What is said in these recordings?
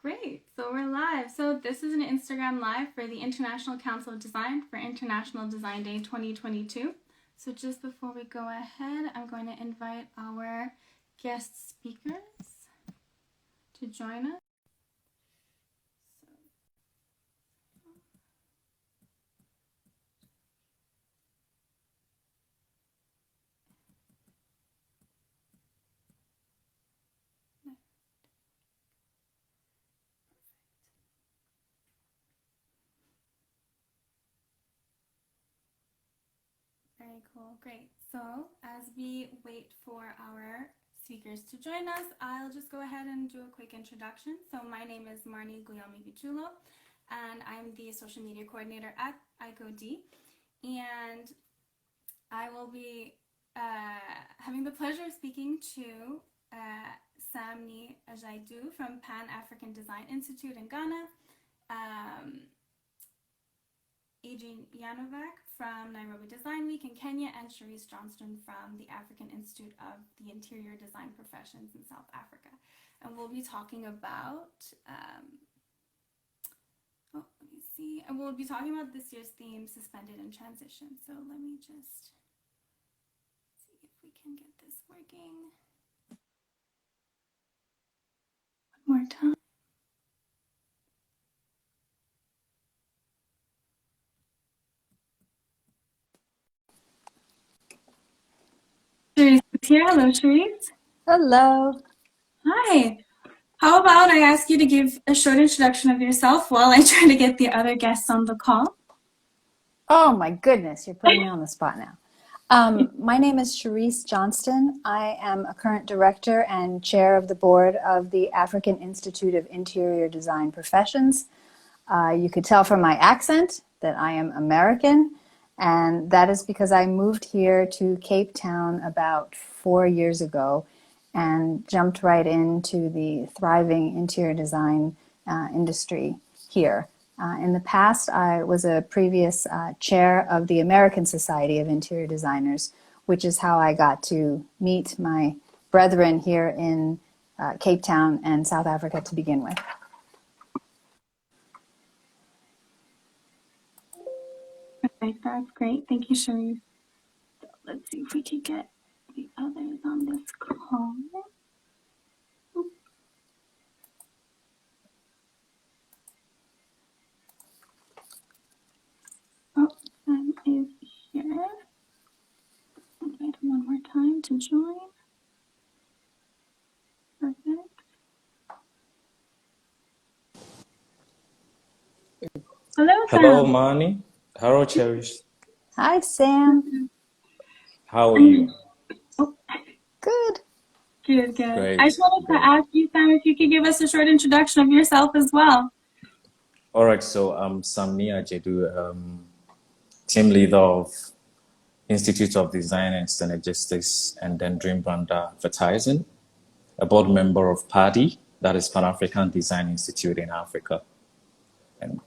Great, so we're live. So this is an Instagram Live for the International Council of Design for International Design Day 2022. So just before we go ahead, I'm going to invite our guest speakers to join us. Very cool, great. So as we wait for our speakers to join us, I'll just go ahead and do a quick introduction. So my name is Marnie Guillaume Bichulo, and I'm the social media coordinator at ICoD. And I will be having the pleasure of speaking to Samni Adjaidoo from Pan-Afrikan Design Institute in Ghana, Adrian from Nairobi Design Week in Kenya, and Charrisse Johnston from the African Institute of the Interior Design Professions in South Africa. And we'll be talking about, and we'll be talking about this year's theme, Suspended in Transition. So let me just see if we can get this working. One more time. Charrisse is here. Hello, Charrisse. Hello. Hi. How about I ask you to give a short introduction of yourself while I try to get the other guests on the call? Oh my goodness, you're putting me on the spot now. My name is Charrisse Johnston. I am a current director and chair of the board of the African Institute of Interior Design Professions. You could tell from my accent that I am American, and that is because I moved here to Cape Town about 4 years ago and jumped right into the thriving interior design industry here. In the past, I was a previous chair of the American Society of Interior Designers, which is how I got to meet my brethren here in Cape Town and South Africa to begin with. Perfect, that's great. Thank you, Charrisse. Let's see if we can get the others on this call. Oh, Sam is here. Invite him one more time to join. Perfect. Hello, Sam. Hello, Marnie. Hello, Charrisse. Hi, Sam. How are you? Oh. Good. Good. Great. I just wanted to ask you, Sam, if you could give us a short introduction of yourself as well. All right, so I'm Samni Adjaidoo, team leader of Institute of Design and Synergistics and then Dream Brand Advertising, a board member of PADI, that is Pan-Afrikan Design Institute in Africa. And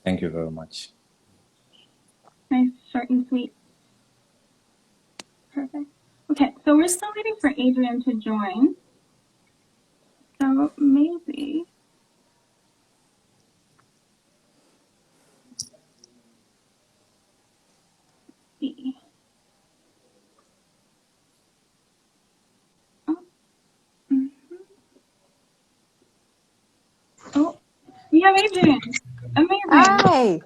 thank you very much. Nice, short and sweet. Perfect. Okay, so we're still waiting for Adrian to join. So maybe. Let's see. Oh. Oh, we have Adrian. Amazing. Hi.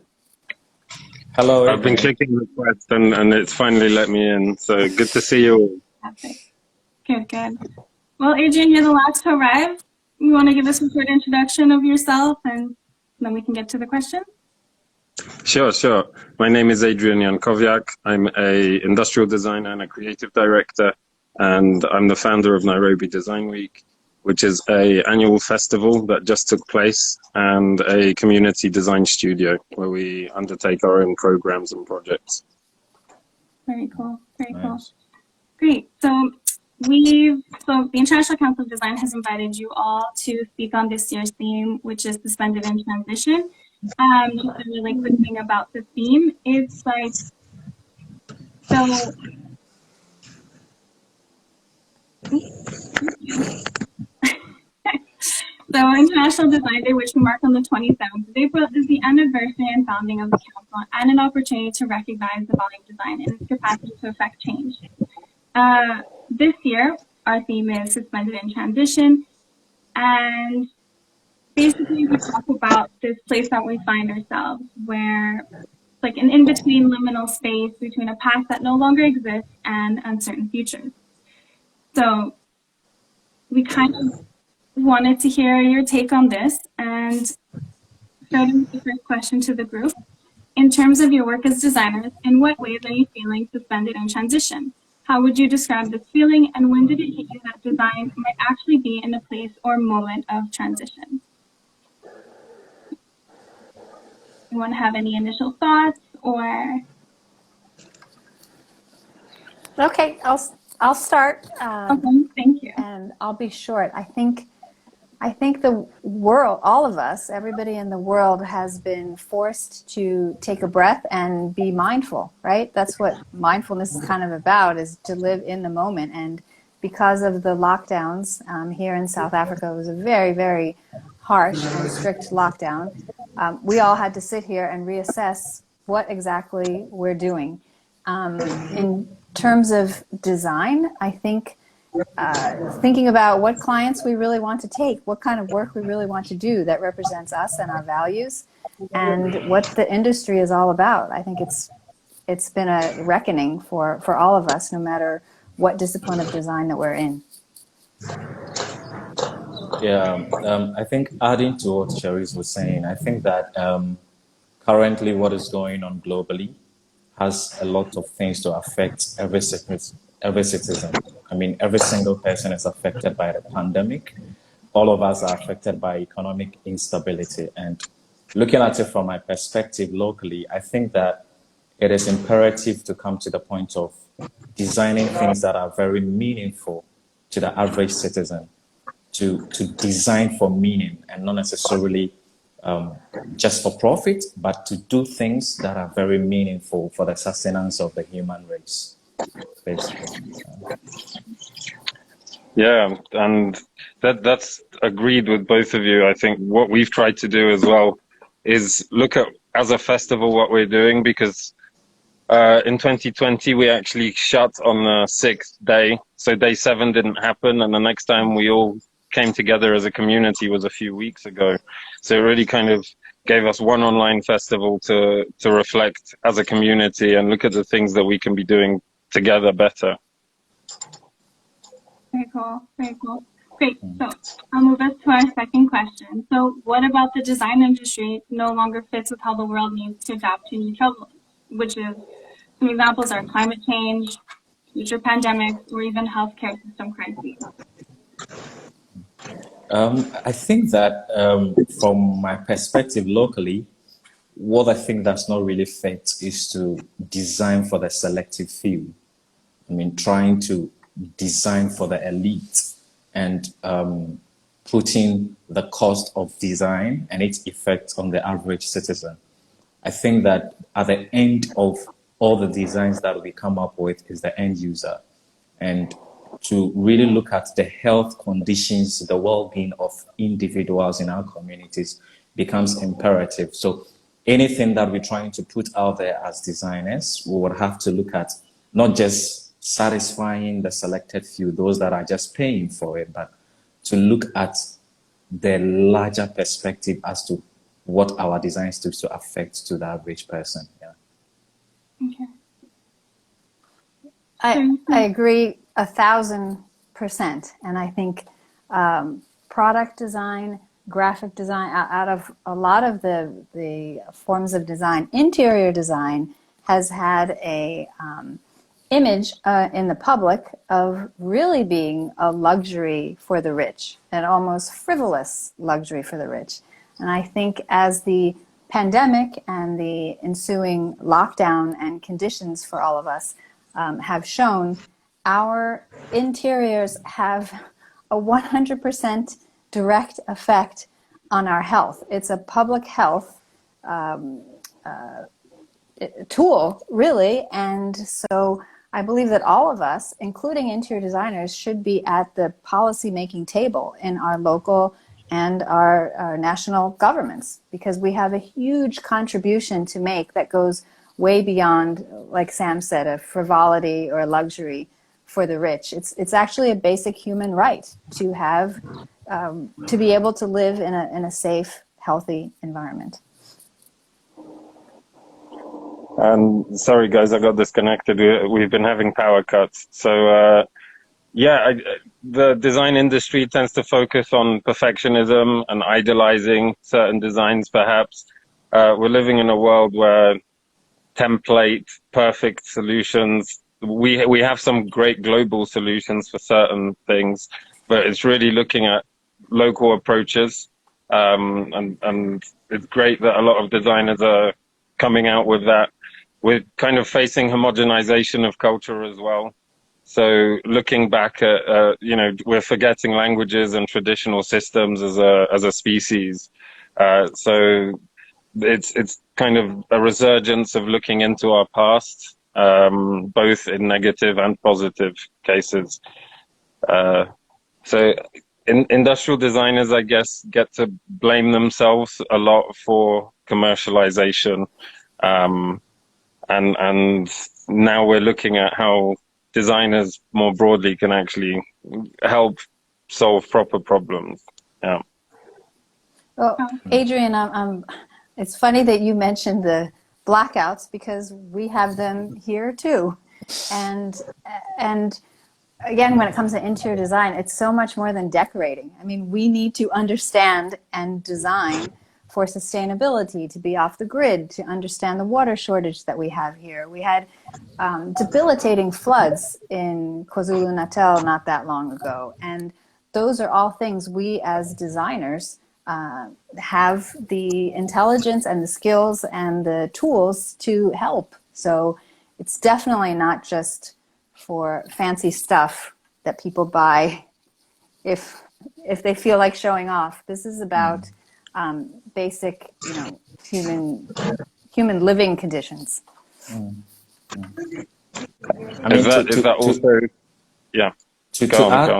Hello, I've been clicking request and it's finally let me in. So good to see you all. Perfect. Good. Well, Adrian, you're the last to arrive. You want to give us a short introduction of yourself and then we can get to the question? Sure. My name is Adrian Jankowiak. I'm a industrial designer and a creative director, and I'm the founder of Nairobi Design Week, which is an annual festival that just took place, and a community design studio where we undertake our own programs and projects. Very cool. Nice. Great. So the International Council of Design has invited you all to speak on this year's theme, which is Suspended in Transition. Just a really quick thing about the theme. It's like, so So International Design Day, which we mark on the 27th of April, is the anniversary and founding of the Council and an opportunity to recognize the value of design and its capacity to affect change. This year, our theme is Suspended in Transition, and basically we talk about this place that we find ourselves, where it's like an in-between liminal space between a past that no longer exists and uncertain futures. So we kind of wanted to hear your take on this, and starting with the first question to the group. In terms of your work as designers, in what ways are you feeling suspended in transition? How would you describe this feeling, and when did it hit you that design might actually be in a place or moment of transition? Anyone have any initial thoughts or? Okay, I'll start. Okay, thank you. And I'll be short. I think the world, all of us, everybody in the world has been forced to take a breath and be mindful, right? That's what mindfulness is kind of about, is to live in the moment. And because of the lockdowns here in South Africa, it was a very, very harsh and strict lockdown. We all had to sit here and reassess what exactly we're doing. In terms of design, I think thinking about what clients we really want to take, what kind of work we really want to do that represents us and our values, and what the industry is all about. I think it's been a reckoning for all of us, no matter what discipline of design that we're in. Yeah, I think adding to what Charrisse was saying, I think that currently what is going on globally has a lot of things to affect every citizen. I mean, every single person is affected by the pandemic. All of us are affected by economic instability. And looking at it from my perspective locally, I think that it is imperative to come to the point of designing things that are very meaningful to the average citizen, to design for meaning and not necessarily just for profit, but to do things that are very meaningful for the sustenance of the human race, basically. Yeah, and that's agreed with both of you. I think what we've tried to do as well is look at, as a festival, what we're doing, because in 2020 we actually shut on the 6th day, so day 7 didn't happen, and the next time we all came together as a community was a few weeks ago. So it really kind of gave us one online festival to reflect as a community and look at the things that we can be doing together better. Very cool, very cool. Great, so I'll move us to our second question. So what about the design industry no longer fits with how the world needs to adapt to new troubles, which is, some examples are climate change, future pandemics, or even healthcare system crises? I think that from my perspective locally, what I think that's not really fit is to design for the selective few. I mean, trying to design for the elite and putting the cost of design and its effect on the average citizen. I think that at the end of all the designs that we come up with is the end user, and to really look at the health conditions, the well-being of individuals in our communities becomes imperative. So anything that we're trying to put out there as designers, we would have to look at not just satisfying the selected few, those that are just paying for it, but to look at the larger perspective as to what our designs do to affect to the average person. Yeah. Okay. I agree 1,000%. And I think product design, graphic design, out of a lot of the forms of design, interior design has had a image in the public of really being a luxury for the rich, an almost frivolous luxury for the rich. And I think as the pandemic and the ensuing lockdown and conditions for all of us have shown, our interiors have a 100% direct effect on our health. It's a public health tool, really. And so I believe that all of us, including interior designers, should be at the policy-making table in our local and our national governments, because we have a huge contribution to make that goes way beyond, like Sam said, a frivolity or a luxury for the rich. It's actually a basic human right to have, to be able to live in a safe, healthy environment. Sorry guys, I got disconnected. We've been having power cuts. So the design industry tends to focus on perfectionism and idealizing certain designs perhaps. We're living in a world where template, perfect solutions, we have some great global solutions for certain things, but it's really looking at local approaches. And it's great that a lot of designers are coming out with that. We're kind of facing homogenization of culture as well. So looking back at, we're forgetting languages and traditional systems as a species. So it's kind of a resurgence of looking into our past, both in negative and positive cases. So industrial designers, I guess, get to blame themselves a lot for commercialization. And now we're looking at how designers more broadly can actually help solve proper problems. Yeah. Well, Adrian, it's funny that you mentioned the blackouts, because we have them here too. And again, when it comes to interior design, it's so much more than decorating. I mean, we need to understand and design for sustainability, to be off the grid, to understand the water shortage that we have here. We had debilitating floods in KwaZulu-Natal not that long ago. And those are all things we as designers have the intelligence and the skills and the tools to help. So it's definitely not just for fancy stuff that people buy if they feel like showing off. This is about basic, human living conditions. I mean,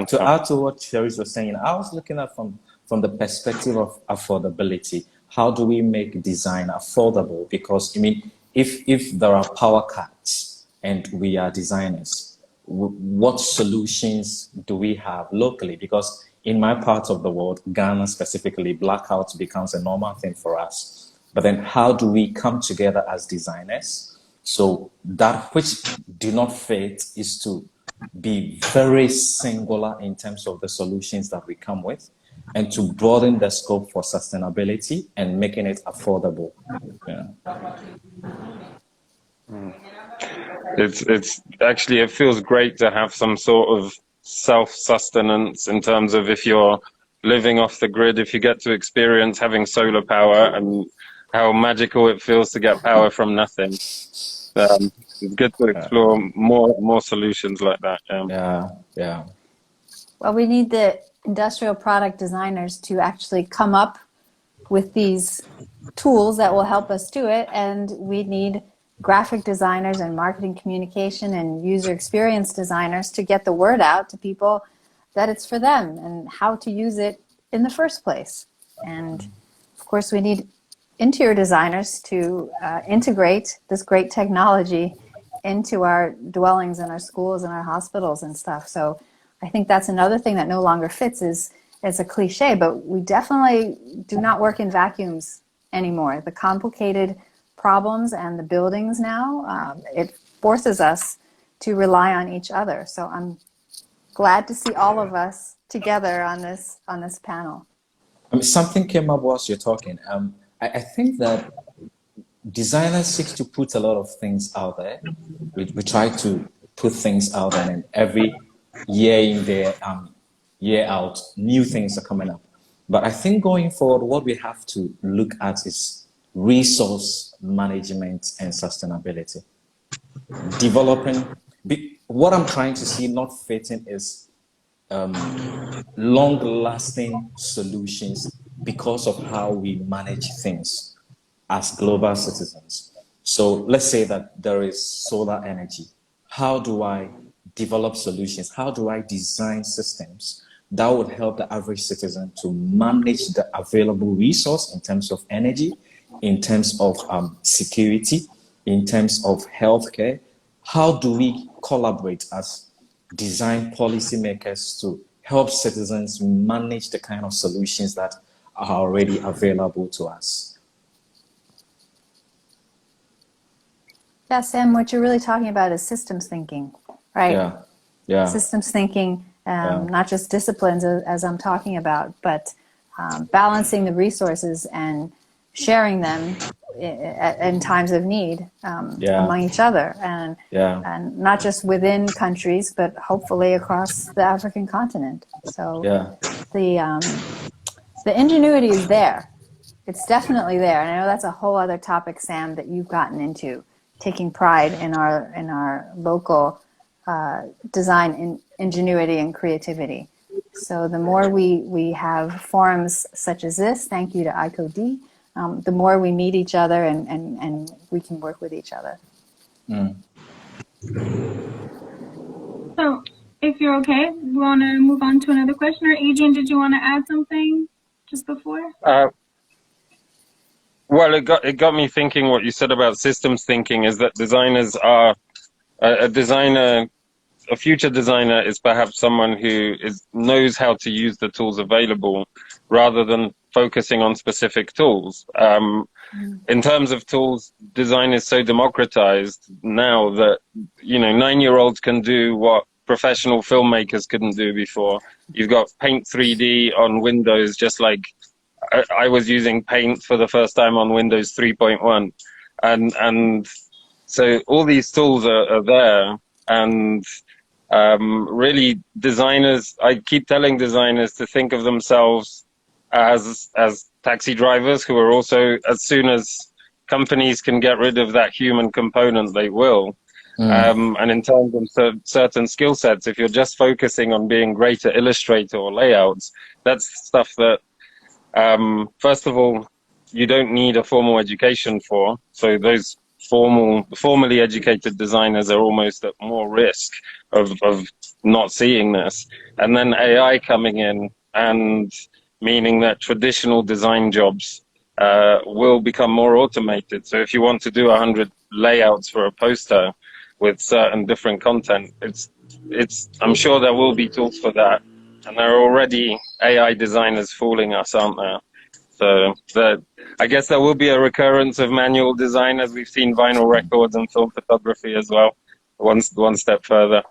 to add to what Charrisse was saying, I was looking at from the perspective of affordability. How do we make design affordable? Because I mean, if there are power cuts and we are designers, what solutions do we have locally? Because in my part of the world, Ghana specifically, blackouts becomes a normal thing for us. But then how do we come together as designers so that which do not fit is to be very singular in terms of the solutions that we come with, and to broaden the scope for sustainability and making it affordable? Yeah. It's actually, it feels great to have some sort of self-sustenance in terms of, if you're living off the grid, if you get to experience having solar power and how magical it feels to get power from nothing. It's good to explore more solutions like that. Yeah. Well, we need the industrial product designers to actually come up with these tools that will help us do it, and we need graphic designers and marketing communication and user experience designers to get the word out to people that it's for them and how to use it in the first place. And of course, we need interior designers to integrate this great technology into our dwellings and our schools and our hospitals and stuff. So I think that's another thing that no longer fits. Is it's a cliche, but we definitely do not work in vacuums anymore. The complicated problems and the buildings now, it forces us to rely on each other. So I'm glad to see all of us together on this panel. I mean, something came up whilst you're talking. I think that designers seek to put a lot of things out there. We try to put things out there, and every year in there, year out, new things are coming up. But I think going forward, what we have to look at is resource management and sustainability. What I'm trying to see not fitting is long-lasting solutions because of how we manage things as global citizens. So let's say that there is solar energy. How do I develop solutions? How do I design systems that would help the average citizen to manage the available resource in terms of energy, in terms of security, in terms of healthcare. How do we collaborate as design policymakers to help citizens manage the kind of solutions that are already available to us? Yeah, Sam, what you're really talking about is systems thinking, right? Yeah, yeah. Systems thinking, not just disciplines as I'm talking about, but balancing the resources and sharing them in times of need among each other, and not just within countries, but hopefully across the African continent. So the ingenuity is there. It's definitely there. And I know that's a whole other topic, Sam, that you've gotten into, taking pride in our local design ingenuity and creativity. So the more we have forums such as this, thank you to ICoD, the more we meet each other and we can work with each other. So if you're okay, we want to move on to another question. Or Adrian, did you want to add something just before? Well, it got me thinking. What you said about systems thinking is that designers are a future designer is perhaps someone who knows how to use the tools available rather than focusing on specific tools. In terms of tools, design is so democratized now that 9-year-olds can do what professional filmmakers couldn't do before. You've got Paint 3D on Windows, just like I was using Paint for the first time on Windows 3.1, and so all these tools are there, and really designers, I keep telling designers to think of themselves as taxi drivers who are also, as soon as companies can get rid of that human component, they will. And in terms of certain skill sets, if you're just focusing on being great at Illustrator or layouts, that's stuff that, first of all, you don't need a formal education for. So those formally educated designers are almost at more risk of not seeing this. And then AI coming in, and meaning that traditional design jobs will become more automated. So if you want to do 100 layouts for a poster with certain different content, I'm sure there will be tools for that. And there are already AI designers fooling us, aren't there? So I guess there will be a recurrence of manual design, as we've seen vinyl records and film photography as well, one step further.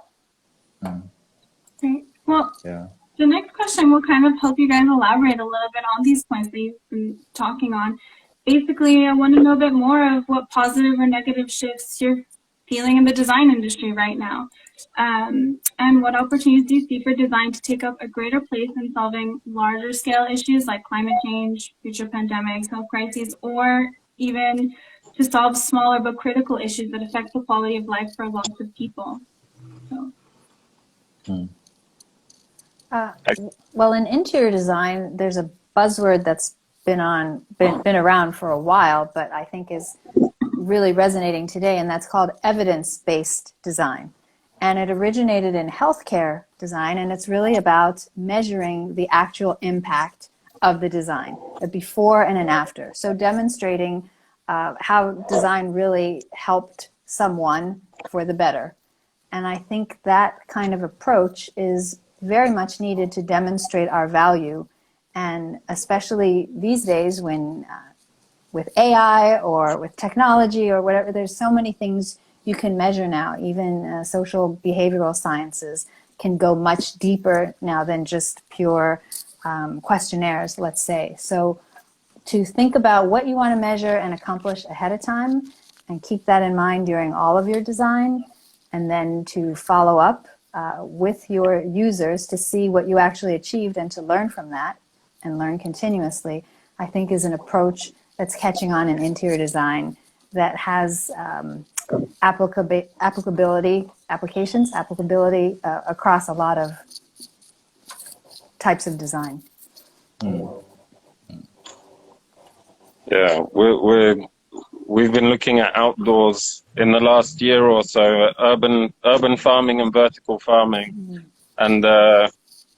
Great. Well, the next question will kind of help you guys elaborate a little bit on these points that you've been talking on. Basically, I want to know a bit more of what positive or negative shifts you're feeling in the design industry right now. And what opportunities do you see for design to take up a greater place in solving larger scale issues like climate change, future pandemics, health crises, or even to solve smaller but critical issues that affect the quality of life for lots of people? Well, in interior design, there's a buzzword that's been around for a while, but I think is really resonating today, and that's called evidence-based design. And it originated in healthcare design, and it's really about measuring the actual impact of the design, the before and an after. So demonstrating how design really helped someone for the better. And I think that kind of approach is very much needed to demonstrate our value, and especially these days when with AI or with technology or whatever, there's so many things you can measure now. Even social behavioral sciences can go much deeper now than just pure questionnaires, let's say. So to think about what you want to measure and accomplish ahead of time, and keep that in mind during all of your design, and then to follow up with your users to see what you actually achieved and to learn from that and learn continuously, I think is an approach that's catching on in interior design that has applicability across a lot of types of design. Yeah, we've been looking at outdoors in the last year or so, urban farming and vertical farming, and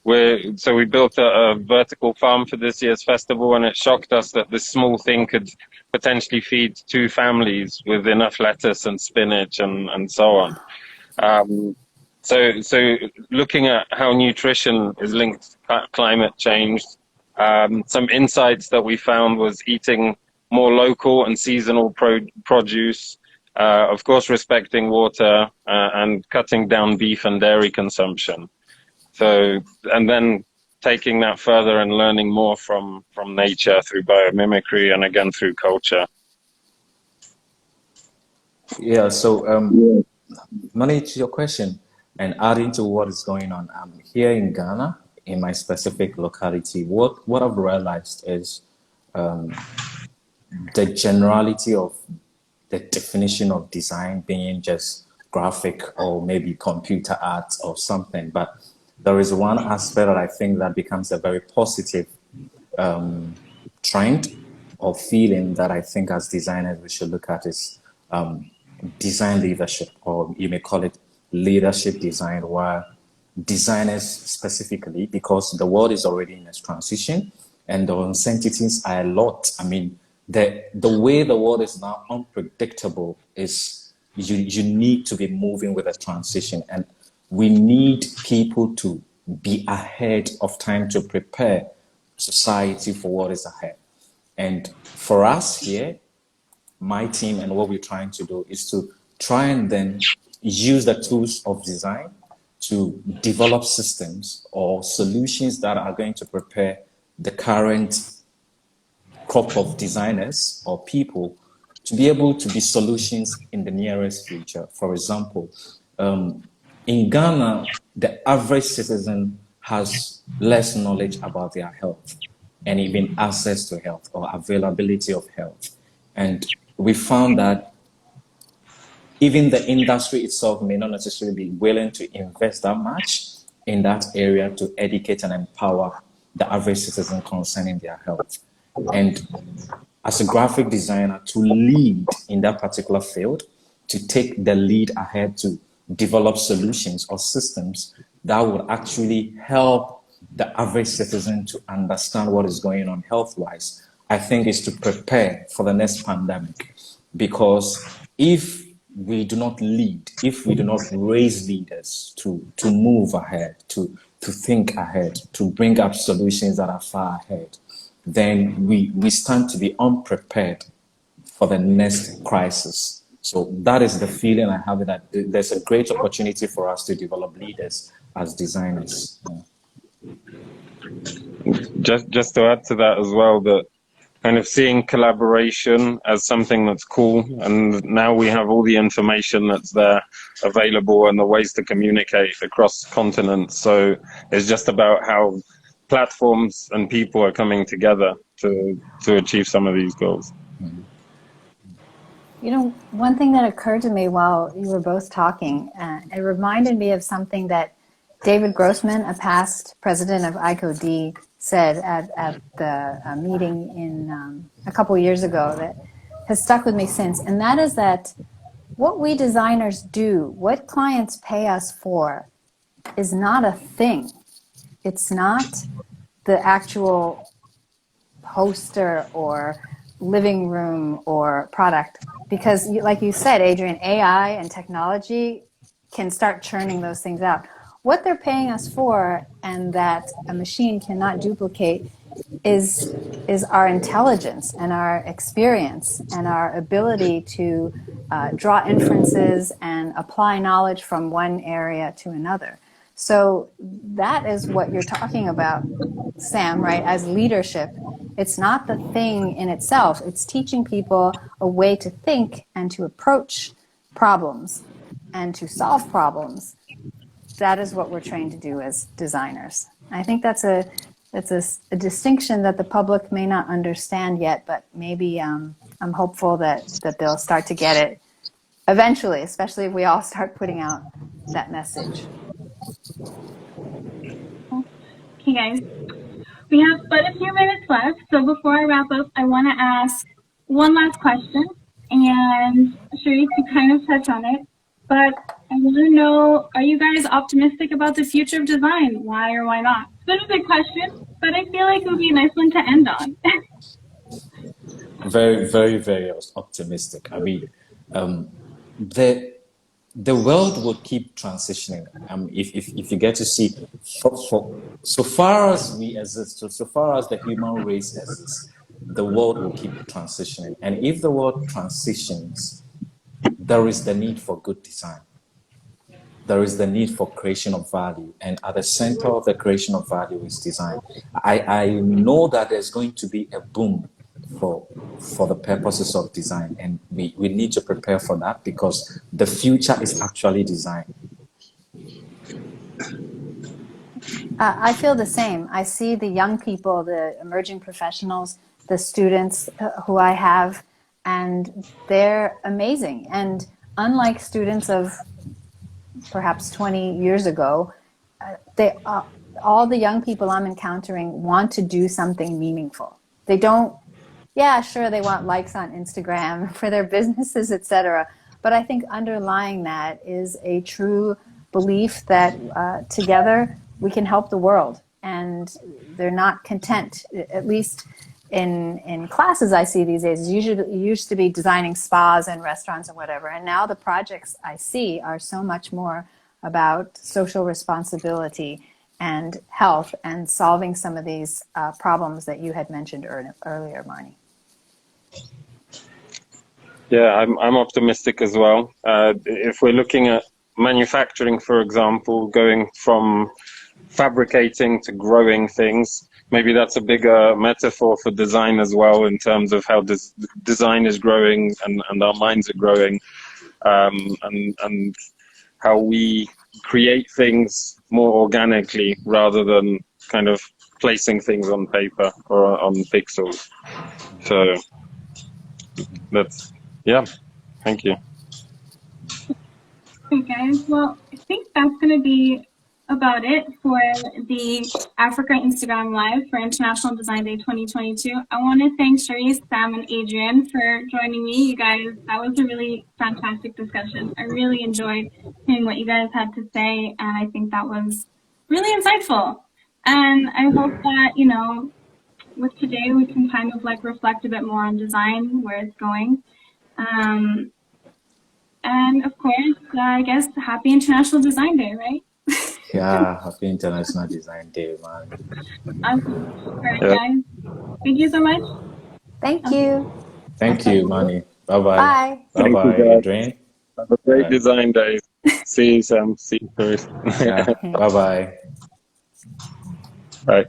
we built a vertical farm for this year's festival, and it shocked us that this small thing could potentially feed 2 families with enough lettuce and spinach and so on. So looking at how nutrition is linked to climate change, some insights that we found was eating more local and seasonal produce, of course respecting water, and cutting down beef and dairy consumption. So, and then taking that further and learning more from nature through biomimicry and again through culture. Yeah, so Money, to your question and adding to what is going on, here in Ghana, in my specific locality, what I've realized is the generality of the definition of design being just graphic or maybe computer art or something, but there is one aspect that I think that becomes a very positive trend or feeling that I think as designers we should look at is design leadership, or you may call it leadership design, where designers specifically, because the world is already in its transition and the uncertainties are a lot. I mean, the way the world is now unpredictable is you need to be moving with a transition, and we need people to be ahead of time to prepare society for what is ahead. And for us here, my team and what we're trying to do is to try and then use the tools of design to develop systems or solutions that are going to prepare the current crop of designers or people to be able to be solutions in the nearest future. For example, in Ghana, the average citizen has less knowledge about their health and even access to health or availability of health. And we found that even the industry itself may not necessarily be willing to invest that much in that area to educate and empower the average citizen concerning their health. And as a graphic designer, to lead in that particular field, to take the lead ahead to develop solutions or systems that would actually help the average citizen to understand what is going on health-wise, I think is to prepare for the next pandemic. Because if we do not lead, if we do not raise leaders to move ahead, to think ahead, to bring up solutions that are far ahead, then we stand to be unprepared for the next crisis. So that is the feeling I have, that there's a great opportunity for us to develop leaders as designers. Just to add to that as well, that kind of seeing collaboration as something that's cool, and now we have all the information that's there available and the ways to communicate across continents. So it's just about how platforms and people are coming together to achieve some of these goals. You know, one thing that occurred to me while you were both talking, it reminded me of something that David Grossman, a past president of ICoD, said at the meeting in a couple years ago that has stuck with me since, and that is that what we designers do, what clients pay us for, is not a thing. It's not the actual poster or living room or product, because like you said, Adrian, AI and technology can start churning those things out. What they're paying us for, and that a machine cannot duplicate, is our intelligence and our experience and our ability to draw inferences and apply knowledge from one area to another. So that is what you're talking about, Sam, right? As leadership, it's not the thing in itself. It's teaching people a way to think and to approach problems and to solve problems. That is what we're trained to do as designers. I think that's a distinction that the public may not understand yet, but maybe I'm hopeful that they'll start to get it eventually, especially if we all start putting out that message. Okay, guys. We have but a few minutes left, so before I wrap up, I want to ask one last question, and Charrisse, you kind of touched on it, but I want to know, are you guys optimistic about the future of design? Why or why not? specific question, but I feel like it would be a nice one to end on. Very, very, very optimistic. I mean, the world will keep transitioning. If you get to see, so far as we exist, so far as the human race exists, the world will keep transitioning. And if the world transitions, there is the need for good design. There is the need for creation of value. And at the center of the creation of value is design. I know that there's going to be a boom for the purposes of design. And we need to prepare for that because the future is actually design. I feel the same. I see the young people, the emerging professionals, the students who I have, and they're amazing. And unlike students of perhaps 20 years ago, all the young people I'm encountering want to do something meaningful. They don't, yeah, sure, they want likes on Instagram for their businesses, etc. But I think underlying that is a true belief that together we can help the world. And they're not content, at least in classes I see these days. It used to be designing spas and restaurants and whatever. And now the projects I see are so much more about social responsibility and health and solving some of these problems that you had mentioned earlier, Marnie. Yeah, I'm optimistic as well. If we're looking at manufacturing, for example, going from fabricating to growing things, maybe that's a bigger metaphor for design as well, in terms of how design is growing and our minds are growing, and how we create things more organically rather than kind of placing things on paper or on pixels. So that's, yeah, thank you. Okay, guys. Well, I think that's going to be about it for the Africa Instagram Live for International Design Day 2022. I want to thank Charrisse, Sam, and Adrian for joining me. You guys, that was a really fantastic discussion. I really enjoyed hearing what you guys had to say, and I think that was really insightful. And I hope that, you know, with today we can kind of like reflect a bit more on design, where it's going. And of course, I guess happy International Design Day, right? Yeah, happy International Design Day, man. Awesome. All right, guys. Thank you so much. Thank you. Thank you, Manny. Bye-bye. Bye. Bye-bye, Adrian. Have a great design day. See you, Sam. See you, Chris. Yeah, bye-bye. Bye.